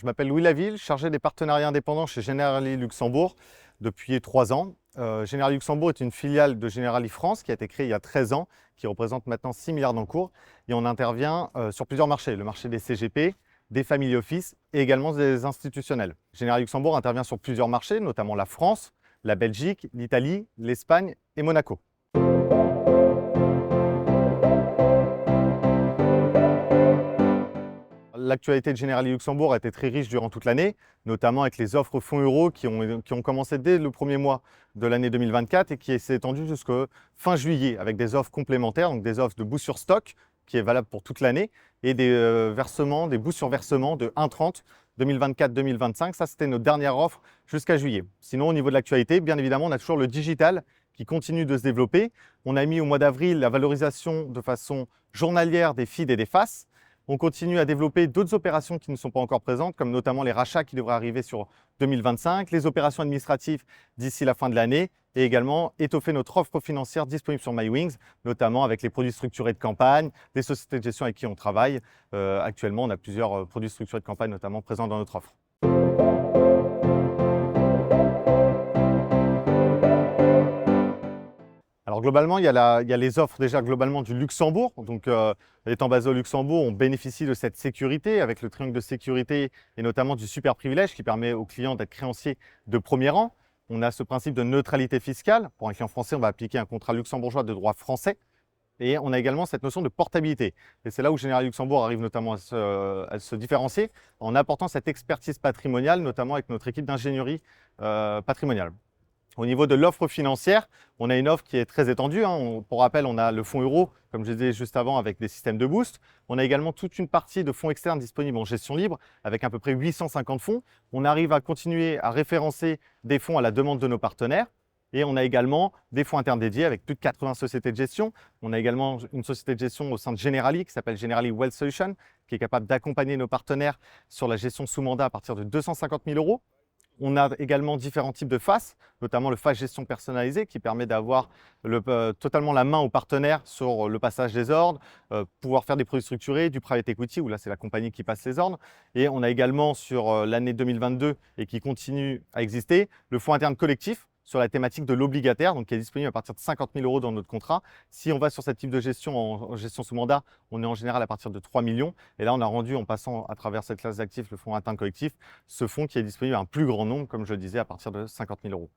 Je m'appelle Louis Laville, chargé des partenariats indépendants chez Generali Luxembourg depuis 3 ans. Generali Luxembourg est une filiale de Generali France qui a été créée il y a 13 ans, qui représente maintenant 6 milliards d'encours. Et on intervient sur plusieurs marchés, le marché des CGP, des family office et également des institutionnels. Generali Luxembourg intervient sur plusieurs marchés, notamment la France, la Belgique, l'Italie, l'Espagne et Monaco. L'actualité de Generali Luxembourg a été très riche durant toute l'année, notamment avec les offres fonds euros qui ont commencé dès le premier mois de l'année 2024 et qui s'est étendu jusqu'à fin juillet avec des offres complémentaires, donc des offres de boost sur stock qui est valable pour toute l'année et des versements, des boosts sur versement de 1,30 2024-2025. Ça, c'était notre dernière offre jusqu'à juillet. Sinon, au niveau de l'actualité, bien évidemment, on a toujours le digital qui continue de se développer. On a mis au mois d'avril la valorisation de façon journalière des FID et des FAS. On continue à développer d'autres opérations qui ne sont pas encore présentes, comme notamment les rachats qui devraient arriver sur 2025, les opérations administratives d'ici la fin de l'année et également étoffer notre offre financière disponible sur MyWings, notamment avec les produits structurés de campagne, des sociétés de gestion avec qui on travaille. Actuellement, on a plusieurs produits structurés de campagne notamment présents dans notre offre. Alors globalement, il y a les offres déjà globalement du Luxembourg. Donc étant basé au Luxembourg, on bénéficie de cette sécurité avec le triangle de sécurité et notamment du super privilège qui permet aux clients d'être créanciers de premier rang. On a ce principe de neutralité fiscale. Pour un client français, on va appliquer un contrat luxembourgeois de droit français. Et on a également cette notion de portabilité. Et c'est là où Generali Luxembourg arrive notamment à se différencier en apportant cette expertise patrimoniale, notamment avec notre équipe d'ingénierie patrimoniale. Au niveau de l'offre financière, on a une offre qui est très étendue. Pour rappel, on a le fonds euro, comme je disais juste avant, avec des systèmes de boost. On a également toute une partie de fonds externes disponibles en gestion libre, avec à peu près 850 fonds. On arrive à continuer à référencer des fonds à la demande de nos partenaires. Et on a également des fonds internes dédiés avec plus de 80 sociétés de gestion. On a également une société de gestion au sein de Generali qui s'appelle Generali Wealth Solutions, qui est capable d'accompagner nos partenaires sur la gestion sous mandat à partir de 250 000 euros. On a également différents types de FAS, notamment le FAS gestion personnalisée qui permet d'avoir totalement la main aux partenaires sur le passage des ordres, pouvoir faire des produits structurés, du private equity où là c'est la compagnie qui passe les ordres. Et on a également sur l'année 2022 et qui continue à exister, le fonds interne collectif sur la thématique de l'obligataire, donc qui est disponible à partir de 50 000 euros dans notre contrat. Si on va sur ce type de gestion en gestion sous mandat, on est en général à partir de 3 millions. Et là, on a rendu, en passant à travers cette classe d'actifs, le fonds interne collectif, ce fonds qui est disponible à un plus grand nombre, comme je le disais, à partir de 50 000 euros.